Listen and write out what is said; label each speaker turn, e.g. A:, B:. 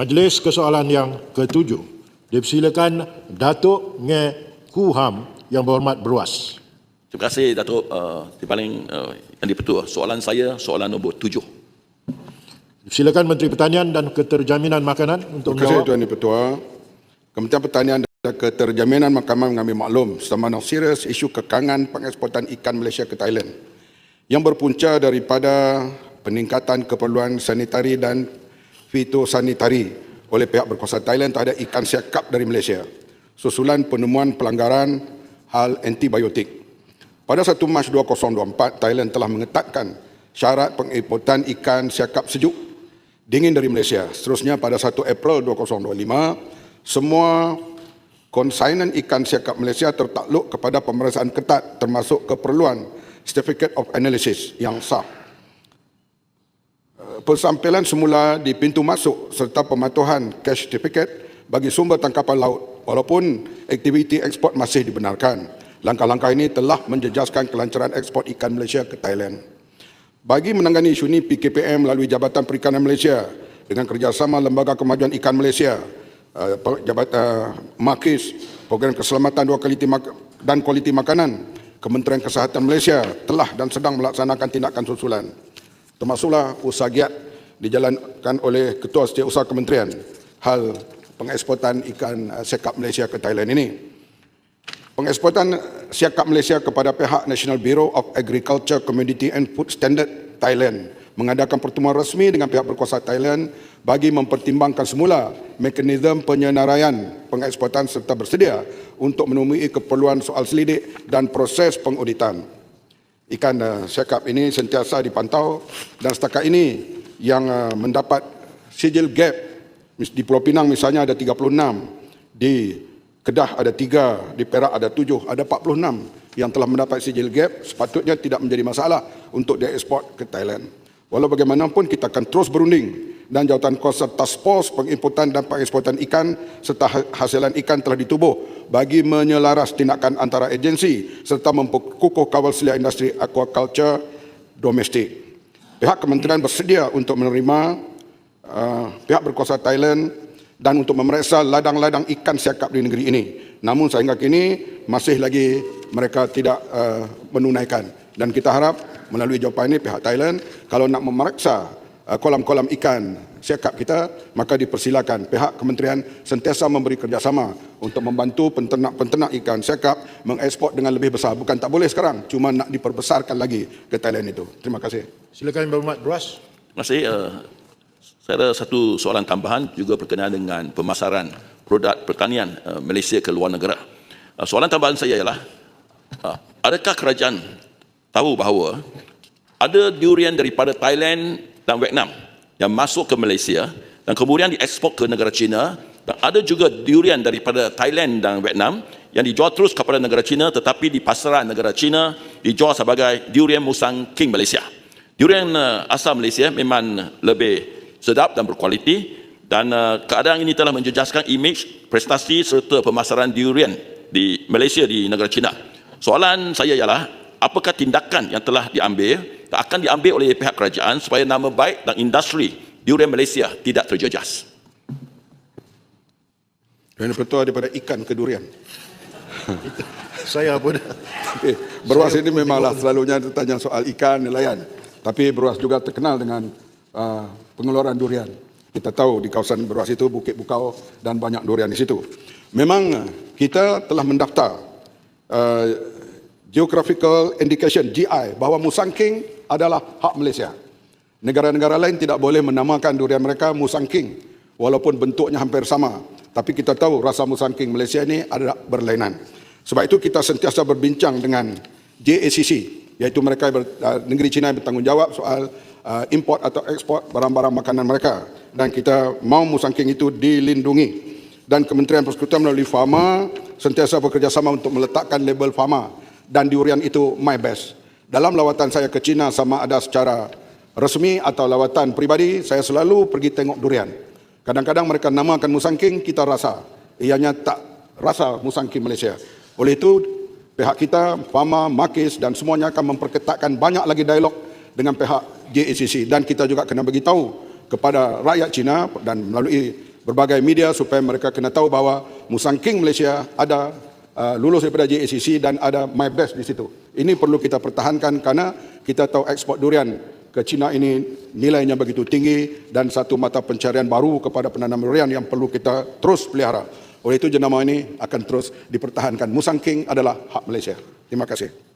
A: Majlis kesoalan yang ke-7. Dipersilakan Datuk Nge Kuham yang berhormat beruas.
B: Terima kasih Datuk yang di-Pertua. Soalan saya soalan nombor 7.
A: Silakan Menteri Pertanian dan Keterjaminan Makanan untuk
C: menjawab. Terima kasih Tuan Di-Pertua. Kementerian Pertanian dan Keterjaminan Makanan mengambil maklum semana serius isu kekangan pengeksportan ikan Malaysia ke Thailand yang berpunca daripada peningkatan keperluan sanitari dan fitosanitari oleh pihak berkuasa Thailand terhadap ikan siakap dari Malaysia susulan penemuan pelanggaran hal antibiotik. Pada 1 Mac 2024, Thailand telah mengetatkan syarat pengimportan ikan siakap sejuk dingin dari Malaysia. Seterusnya pada 1 April 2025, semua konsainan ikan siakap Malaysia tertakluk kepada pemeriksaan ketat termasuk keperluan Certificate of Analysis yang sah. Pensampilan semula di pintu masuk serta pematuhan cash certificate bagi sumber tangkapan laut walaupun aktiviti ekspor masih dibenarkan. Langkah-langkah ini telah menjejaskan kelancaran ekspor ikan Malaysia ke Thailand. Bagi menangani isu ini, PKPM melalui Jabatan Perikanan Malaysia dengan kerjasama Lembaga Kemajuan Ikan Malaysia, Jabatan MAKIS, Program Keselamatan dan Kualiti Makanan, Kementerian Kesihatan Malaysia telah dan sedang melaksanakan tindakan susulan. Termasuklah usaha giat dijalankan oleh Ketua Setiausaha Kementerian hal pengeksportan ikan siakap Malaysia ke Thailand ini. Pengeksportan siakap Malaysia kepada pihak National Bureau of Agriculture, Commodity and Food Standard Thailand mengadakan pertemuan rasmi dengan pihak berkuasa Thailand bagi mempertimbangkan semula mekanisme penyenaraian pengeksportan serta bersedia untuk memenuhi keperluan soal selidik dan proses pengauditan. Ikan siakap ini sentiasa dipantau dan setakat ini yang mendapat sijil GAP di Pulau Pinang misalnya ada 36, di Kedah ada 3, di Perak ada 7, ada 46 yang telah mendapat sijil GAP, sepatutnya tidak menjadi masalah untuk diekspor ke Thailand. Walau bagaimanapun kita akan terus berunding dan jawatan kuasa Task Force Pengimportan dan Pengeksportan Ikan serta hasilan ikan telah ditubuh bagi menyelaras tindakan antara agensi serta memperkukuh kawal selia industri aquaculture domestik. Pihak kementerian bersedia untuk menerima pihak berkuasa Thailand dan untuk memeriksa ladang-ladang ikan siakap di negeri ini. Namun sehingga kini masih lagi mereka tidak menunaikan. Dan kita harap melalui jawapan ini pihak Thailand kalau nak memeriksa kolam-kolam ikan siakap kita, maka dipersilakan pihak kementerian sentiasa memberi kerjasama untuk membantu penternak-penternak ikan siakap mengekspor dengan lebih besar. Bukan tak boleh sekarang, cuma nak diperbesarkan lagi ke Thailand itu. Terima kasih.
A: Silakan Yang Berhormat Beruas.
B: Terima kasih. Saya ada satu soalan tambahan juga berkenaan dengan pemasaran produk pertanian Malaysia ke luar negara. Soalan tambahan saya ialah, adakah kerajaan tahu bahawa ada durian daripada Thailand dan Vietnam yang masuk ke Malaysia dan kemudian diekspor ke negara China, dan ada juga durian daripada Thailand dan Vietnam yang dijual terus kepada negara China tetapi di pasaran negara China dijual sebagai durian Musang King Malaysia. Durian asal Malaysia memang lebih sedap dan berkualiti dan keadaan ini telah menjejaskan imej, prestasi serta pemasaran durian di Malaysia di negara China. Soalan saya ialah, apakah tindakan yang telah diambil akan diambil oleh pihak kerajaan supaya nama baik dan industri durian Malaysia tidak terjejas?
C: Dan Ketua daripada ikan ke durian.
A: Saya pun.
C: Beruas ini memanglah selalunya tanya soal ikan, nelayan. Tapi Beruas juga terkenal dengan pengeluaran durian. Kita tahu di kawasan Beruas itu Bukit Bukau dan banyak durian di situ. Memang kita telah mendaftar Geographical Indication GI bahawa Musang King adalah hak Malaysia. Negara-negara lain tidak boleh menamakan durian mereka Musang King walaupun bentuknya hampir sama. Tapi kita tahu rasa Musang King Malaysia ini adalah berlainan. Sebab itu kita sentiasa berbincang dengan JACC, iaitu mereka negeri China yang bertanggungjawab soal import atau ekspor barang-barang makanan mereka. Dan kita mahu Musang King itu dilindungi. Dan Kementerian Persekutuan melalui Pharma sentiasa bekerjasama untuk meletakkan label Pharma dan durian itu my best. Dalam lawatan saya ke China, sama ada secara resmi atau lawatan peribadi, saya selalu pergi tengok durian. Kadang-kadang mereka namakan Musang King, kita rasa. Ianya tak rasa Musang King Malaysia. Oleh itu, pihak kita, Pharma, MAKIS dan semuanya akan memperketatkan banyak lagi dialog dengan pihak JACC. Dan kita juga kena beritahu kepada rakyat China dan melalui berbagai media supaya mereka kena tahu bahawa Musang King Malaysia ada lulus daripada JACC dan ada My Best di situ. Ini perlu kita pertahankan kerana kita tahu ekspor durian ke China ini nilainya begitu tinggi dan satu mata pencarian baru kepada penanam durian yang perlu kita terus pelihara. Oleh itu jenama ini akan terus dipertahankan. Musang King adalah hak Malaysia. Terima kasih.